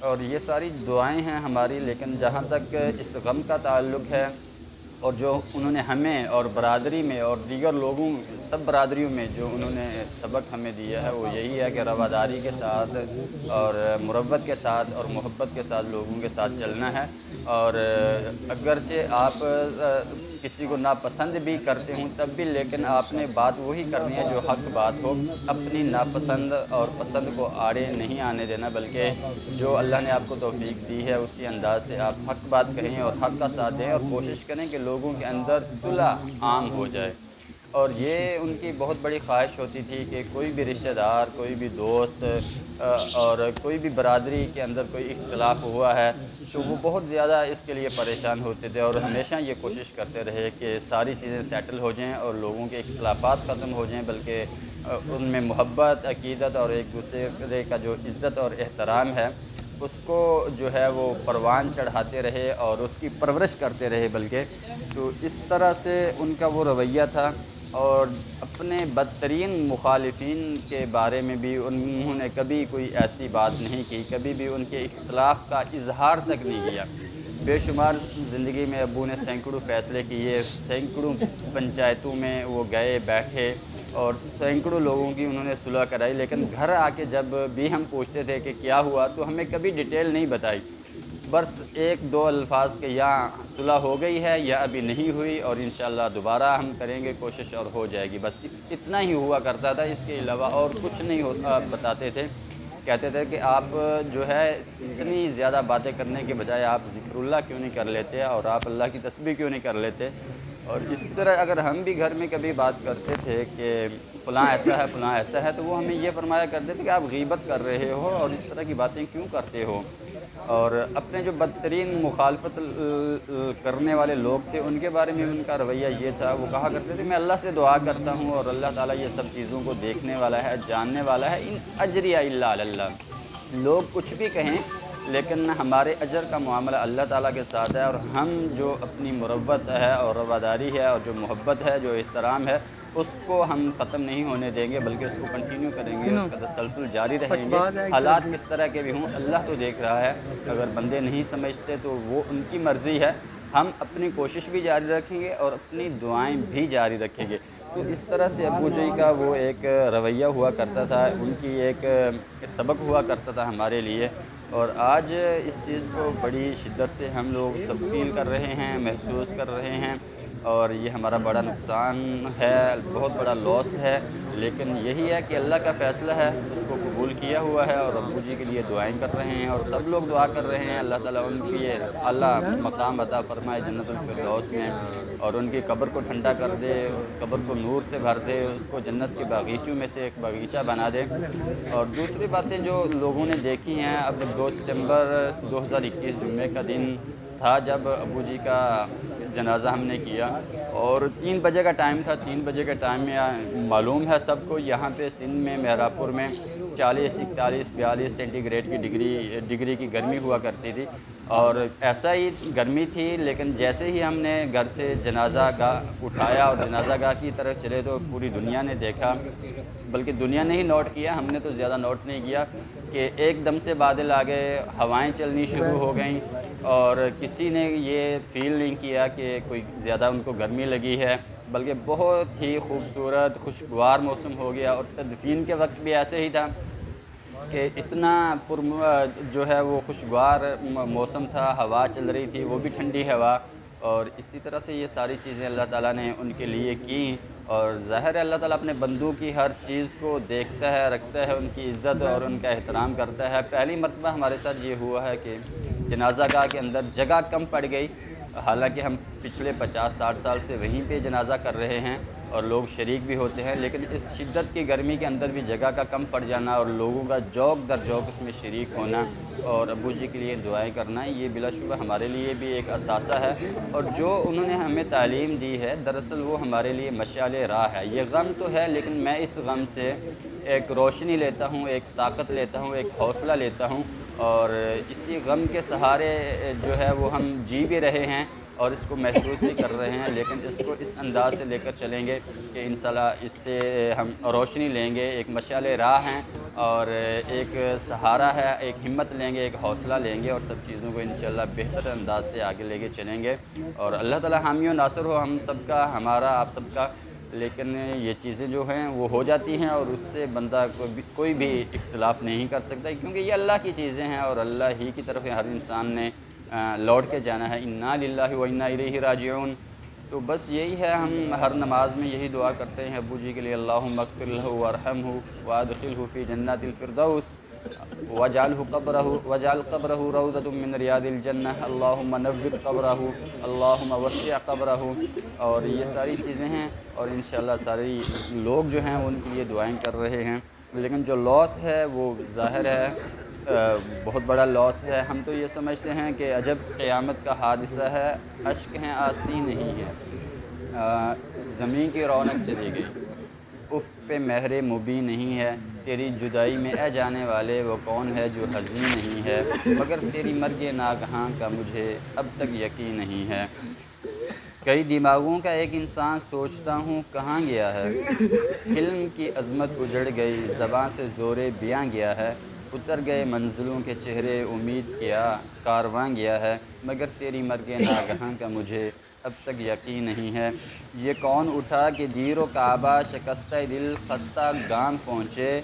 اور یہ ساری دعائیں ہیں ہماری، لیکن جہاں تک اس غم کا تعلق ہے، اور جو انہوں نے ہمیں اور برادری میں اور دیگر لوگوں سب برادریوں میں جو انہوں نے سبق ہمیں دیا ہے، وہ یہی ہے کہ رواداری کے ساتھ اور مروت کے ساتھ اور محبت کے ساتھ لوگوں کے ساتھ چلنا ہے۔ اور اگرچہ آپ کسی کو ناپسند بھی کرتے ہوں تب بھی، لیکن آپ نے بات وہی کرنی ہے جو حق بات ہو، اپنی ناپسند اور پسند کو آڑے نہیں آنے دینا، بلکہ جو اللہ نے آپ کو توفیق دی ہے اسی انداز سے آپ حق بات کہیں اور حق کا ساتھ دیں، اور کوشش کریں کہ لوگوں کے اندر صلح عام ہو جائے۔ اور یہ ان کی بہت بڑی خواہش ہوتی تھی کہ کوئی بھی رشتہ دار، کوئی بھی دوست اور کوئی بھی برادری کے اندر کوئی اختلاف ہوا ہے تو وہ بہت زیادہ اس کے لیے پریشان ہوتے تھے، اور ہمیشہ یہ کوشش کرتے رہے کہ ساری چیزیں سیٹل ہو جائیں اور لوگوں کے اختلافات ختم ہو جائیں، بلکہ ان میں محبت، عقیدت اور ایک دوسرے کا جو عزت اور احترام ہے اس کو جو ہے وہ پروان چڑھاتے رہے اور اس کی پرورش کرتے رہے بلکہ۔ تو اس طرح سے ان کا وہ رویہ تھا، اور اپنے بدترین مخالفین کے بارے میں بھی انہوں نے کبھی کوئی ایسی بات نہیں کی، کبھی بھی ان کے اختلاف کا اظہار تک نہیں کیا۔ بے شمار زندگی میں ابو نے سینکڑوں فیصلے کیے، سینکڑوں پنچایتوں میں وہ گئے بیٹھے اور سینکڑوں لوگوں کی انہوں نے صلح کرائی، لیکن گھر آ کے جب بھی ہم پوچھتے تھے کہ کیا ہوا تو ہمیں کبھی ڈیٹیل نہیں بتائی، بس ایک دو الفاظ کے یا صلح ہو گئی ہے یا ابھی نہیں ہوئی اور انشاءاللہ دوبارہ ہم کریں گے کوشش اور ہو جائے گی، بس اتنا ہی ہوا کرتا تھا، اس کے علاوہ اور کچھ نہیں بتاتے تھے۔ کہتے تھے کہ آپ جو ہے اتنی زیادہ باتیں کرنے کے بجائے آپ ذکر اللہ کیوں نہیں کر لیتے اور آپ اللہ کی تسبیح کیوں نہیں کر لیتے۔ اور اس طرح اگر ہم بھی گھر میں کبھی بات کرتے تھے کہ فلاں ایسا ہے فلاں ایسا ہے، تو وہ ہمیں یہ فرمایا کرتے تھے کہ آپ غیبت کر رہے ہو اور اس طرح کی باتیں کیوں کرتے ہو۔ اور اپنے جو بدترین مخالفت کرنے والے لوگ تھے ان کے بارے میں ان کا رویہ یہ تھا، وہ کہا کرتے تھے میں اللہ سے دعا کرتا ہوں اور اللہ تعالیٰ یہ سب چیزوں کو دیکھنے والا ہے، جاننے والا ہے، ان اجری الا علی اللہ، لوگ کچھ بھی کہیں لیکن ہمارے اجر کا معاملہ اللہ تعالیٰ کے ساتھ ہے، اور ہم جو اپنی مروت ہے اور رواداری ہے اور جو محبت ہے، جو احترام ہے، اس کو ہم ختم نہیں ہونے دیں گے بلکہ اس کو کنٹینیو کریں گے، اس کا تسلسل جاری رہیں گے، حالات کس طرح کے بھی ہوں اللہ تو دیکھ رہا ہے۔ اگر بندے نہیں سمجھتے تو وہ ان کی مرضی ہے، ہم اپنی کوشش بھی جاری رکھیں گے اور اپنی دعائیں بھی جاری رکھیں گے۔ تو اس طرح سے ابو جی کا وہ ایک رویہ ہوا کرتا تھا، ان کی ایک سبق ہوا کرتا تھا ہمارے لیے، اور آج اس چیز کو بڑی شدت سے ہم لوگ سب فیل کر رہے ہیں، محسوس کر رہے ہیں، اور یہ ہمارا بڑا نقصان ہے، بہت بڑا لاس ہے، لیکن یہی ہے کہ اللہ کا فیصلہ ہے، اس کو قبول کیا ہوا ہے، اور ابو جی کے لیے دعائیں کر رہے ہیں اور سب لوگ دعا کر رہے ہیں اللہ تعالیٰ ان کی اعلیٰ مقام عطا فرمائے جنت الفردوس میں، اور ان کی قبر کو ٹھنڈا کر دے، قبر کو نور سے بھر دے، اس کو جنت کے باغیچوں میں سے ایک باغیچہ بنا دے۔ اور دوسری باتیں جو لوگوں نے دیکھی ہیں، اب 2 ستمبر 2021 جمعے کا دن تھا جب ابو جی کا جنازہ ہم نے کیا، اور 3 بجے کا ٹائم تھا۔ 3 بجے کے ٹائم میں معلوم ہے سب کو یہاں پہ سندھ میں مہراب پور میں 40، 41، 42 سینٹی گریڈ کی ڈگری کی گرمی ہوا کرتی تھی، اور ایسا ہی گرمی تھی، لیکن جیسے ہی ہم نے گھر سے جنازہ گاہ اٹھایا اور جنازہ گاہ کی طرف چلے تو پوری دنیا نے دیکھا، بلکہ دنیا نے ہی نوٹ کیا، ہم نے تو زیادہ نوٹ نہیں کیا کہ ایک دم سے بادل آ گئے، ہوائیں چلنی شروع ہو گئیں، اور کسی نے یہ فیل نہیں کیا کہ کوئی زیادہ ان کو گرمی لگی ہے، بلکہ بہت ہی خوبصورت خوشگوار موسم ہو گیا، اور تدفین کے وقت بھی ایسے ہی تھا کہ اتنا جو ہے وہ خوشگوار موسم تھا، ہوا چل رہی تھی، وہ بھی ٹھنڈی ہوا، اور اسی طرح سے یہ ساری چیزیں اللہ تعالیٰ نے ان کے لیے کیں، اور ظاہر ہے اللہ تعالیٰ اپنے بندوں کی ہر چیز کو دیکھتا ہے، رکھتا ہے، ان کی عزت اور ان کا احترام کرتا ہے۔ پہلی مرتبہ ہمارے ساتھ یہ ہوا ہے کہ جنازہ گاہ کے اندر جگہ کم پڑ گئی، حالانکہ ہم پچھلے 50-60 سال سے وہیں پہ جنازہ کر رہے ہیں اور لوگ شریک بھی ہوتے ہیں، لیکن اس شدت کی گرمی کے اندر بھی جگہ کا کم پڑ جانا اور لوگوں کا جوق در جوق اس میں شریک ہونا اور ابو جی کے لیے دعائیں کرنا، یہ بلا شبہ ہمارے لیے بھی ایک اثاثہ ہے، اور جو انہوں نے ہمیں تعلیم دی ہے دراصل وہ ہمارے لیے مشعل راہ ہے۔ یہ غم تو ہے، لیکن میں اس غم سے ایک روشنی لیتا ہوں، ایک طاقت لیتا ہوں، ایک حوصلہ لیتا ہوں، اور اسی غم کے سہارے جو ہے وہ ہم جی بھی رہے ہیں اور اس کو محسوس بھی کر رہے ہیں، لیکن اس کو اس انداز سے لے کر چلیں گے کہ انشاءاللہ اس سے ہم روشنی لیں گے، ایک مشعل راہ ہیں، اور ایک سہارا ہے، ایک ہمت لیں گے، ایک حوصلہ لیں گے اور سب چیزوں کو انشاءاللہ بہتر انداز سے آگے لے کے چلیں گے، اور اللہ تعالی حامی و ناصر ہو ہم سب کا، ہمارا، آپ سب کا۔ لیکن یہ چیزیں جو ہیں وہ ہو جاتی ہیں اور اس سے بندہ کوئی بھی اختلاف نہیں کر سکتا، کیونکہ یہ اللہ کی چیزیں ہیں اور اللہ ہی کی طرف ہر انسان نے لوٹ کے جانا ہے، انا للہ و انا الیہ راجعون۔ تو بس یہی ہے، ہم ہر نماز میں یہی دعا کرتے ہیں ابو جی کے لیے، اللہم اغفر لہ وارحمہ وادخلہ فی جنات الفردوس واجعل قبرہ روضۃ من ریاض الجنہ، اللہم نور قبرہ، اللہم وسع قبرہ، اور یہ ساری چیزیں ہیں، اور انشاءاللہ ساری لوگ جو ہیں وہ ان کے لیے دعائیں کر رہے ہیں۔ لیکن جو لاس ہے وہ ظاہر ہے بہت بڑا لاس ہے۔ ہم تو یہ سمجھتے ہیں کہ عجب قیامت کا حادثہ ہے، اشک ہیں آستین نہیں ہے، زمین کی رونق چلی گئی، افق پہ مہر مبیں نہیں ہے، تیری جدائی میں اے جانے والے وہ کون ہے جو حزین نہیں ہے، مگر تیری مرگ ناگہاں کا مجھے اب تک یقین نہیں ہے۔ کئی دماغوں کا ایک انسان سوچتا ہوں کہاں گیا ہے، حلم کی عظمت اجڑ گئی، زباں سے زور بیاں گیا ہے، اتر گئے منزلوں کے چہرے، امید کیا کارواں گیا ہے، مگر تیری مرگ ناگہاں کا مجھے اب تک یقین نہیں ہے۔ یہ کون اٹھا کہ دیر و کعبہ شکستہ دل خستہ گام پہنچے،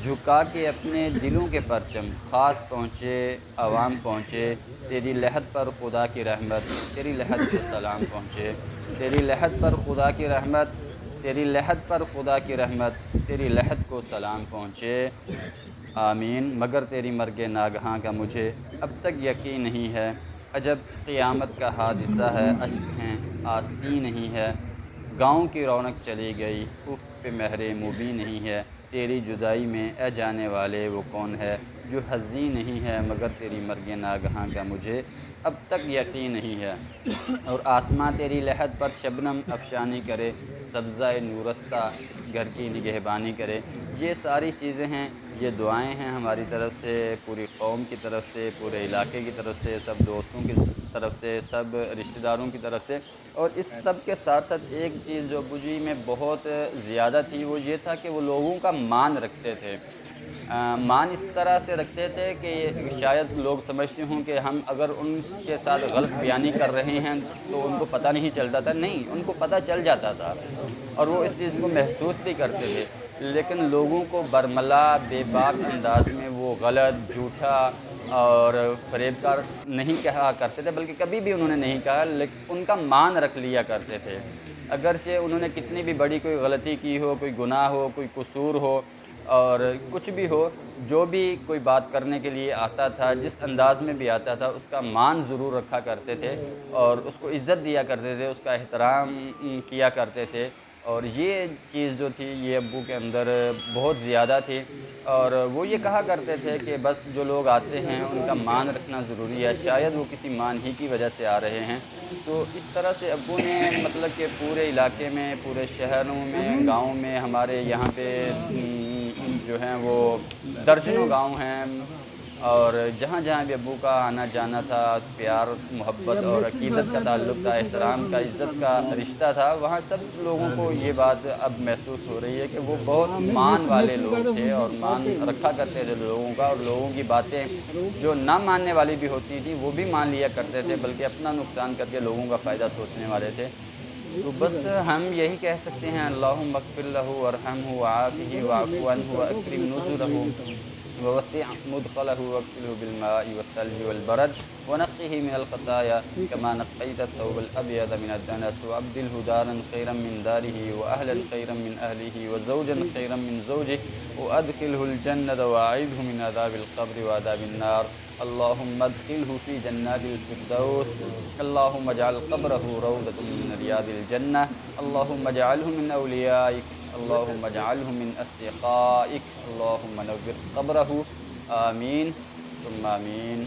جھکا کے اپنے دلوں کے پرچم خاص پہنچے، عوام پہنچے، تیری لحد پر خدا کی رحمت، تیری لحد کو سلام پہنچے، تیری لحد پر خدا کی رحمت، تیری لحد پر خدا کی رحمت، تیری لحد کو سلام پہنچے، آمین، مگر تیری مرگ ناگہاں کا مجھے اب تک یقین نہیں ہے۔ عجب قیامت کا حادثہ ہے، اشک ہیں آستین نہیں ہے، گاؤں کی رونق چلی گئی، افق پہ مہر مبیں نہیں ہے، تیری جدائی میں اے جانے والے وہ کون ہے جو حزین نہیں ہے، مگر تیری مرگ ناگہاں کا مجھے اب تک یقین نہیں ہے۔ اور آسماں تیری لحد پر شبنم افشانی کرے، سبزہ نورستہ اس گھر کی نگہبانی کرے۔ یہ ساری چیزیں ہیں، یہ دعائیں ہیں ہماری طرف سے، پوری قوم کی طرف سے، پورے علاقے کی طرف سے، سب دوستوں کی طرف سے، سب رشتہ داروں کی طرف سے۔ اور اس سب کے ساتھ ساتھ ایک چیز جو ابو جی میں بہت زیادہ تھی وہ یہ تھا کہ وہ لوگوں کا مان رکھتے تھے، مان اس طرح سے رکھتے تھے کہ شاید لوگ سمجھتے ہوں کہ ہم اگر ان کے ساتھ غلط بیانی کر رہے ہیں تو ان کو پتہ نہیں چلتا تھا، نہیں، ان کو پتہ چل جاتا تھا اور وہ اس چیز کو محسوس بھی کرتے تھے، لیکن لوگوں کو برملا بے باک انداز میں وہ غلط، جھوٹا اور فریب کار نہیں کہا کرتے تھے، بلکہ کبھی بھی انہوں نے نہیں کہا، لیکن ان کا مان رکھ لیا کرتے تھے، اگرچہ انہوں نے کتنی بھی بڑی کوئی غلطی کی ہو، کوئی گناہ ہو، کوئی قصور ہو اور کچھ بھی ہو، جو بھی کوئی بات کرنے کے لیے آتا تھا، جس انداز میں بھی آتا تھا، اس کا مان ضرور رکھا کرتے تھے اور اس کو عزت دیا کرتے تھے، اس کا احترام کیا کرتے تھے، اور یہ چیز جو تھی یہ ابو کے اندر بہت زیادہ تھی، اور وہ یہ کہا کرتے تھے کہ بس جو لوگ آتے ہیں ان کا مان رکھنا ضروری ہے، شاید وہ کسی مان ہی کی وجہ سے آ رہے ہیں۔ تو اس طرح سے ابو نے مطلب کہ پورے علاقے میں، پورے شہروں میں، گاؤں میں، ہمارے یہاں پہ جو ہیں وہ درجنوں گاؤں ہیں، اور جہاں جہاں بھی ابو کا آنا جانا تھا، پیار محبت اور عقیدت کا تعلق تھا، احترام کا، عزت کا رشتہ تھا، وہاں سب لوگوں کو یہ بات اب محسوس ہو رہی ہے کہ وہ بہت مان والے لوگ تھے اور مان رکھا کرتے تھے لوگوں کا، اور لوگوں کی باتیں جو نہ ماننے والی بھی ہوتی تھیں وہ بھی مان لیا کرتے تھے، بلکہ اپنا نقصان کر کے لوگوں کا فائدہ سوچنے والے تھے۔ تو بس ہم یہی کہہ سکتے ہیں، اللہم اغفر لہ وارحمہ وعافہ واعف عنہ واکرم نزلہ ووسع مدخلہ واغسلہ بالماء والثلج والبرد ونقه من الخطايا كما نقيت الثوب الأبيض من الدنس وأبدله دارا خيرا من داره وأهلا خيرا من أهله وزوجا خيرا من زوجه وأدخله الجنة وأعيذه من عذاب القبر وعذاب النار، اللهم ادخله في جنات الفردوس، اللهم اجعل قبره روضة من رياض الجنة، اللهم اجعله من أوليائك، اللهم اجعله من أصدقائك، اللهم نور قبره، آمين ثم آمين۔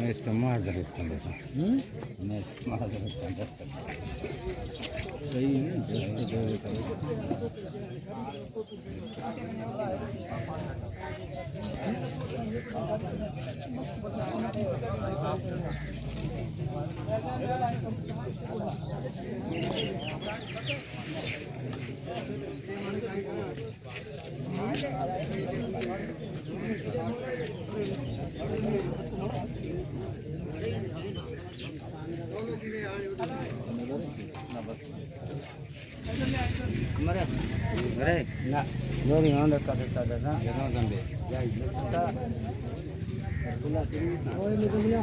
Nešto mazali tamo sam. Nešto mazali tamo dosta. Mare, nak, lori yang dekat ada nak, jangan ambil. Ya, kita pulang sini. Oh, ini punya.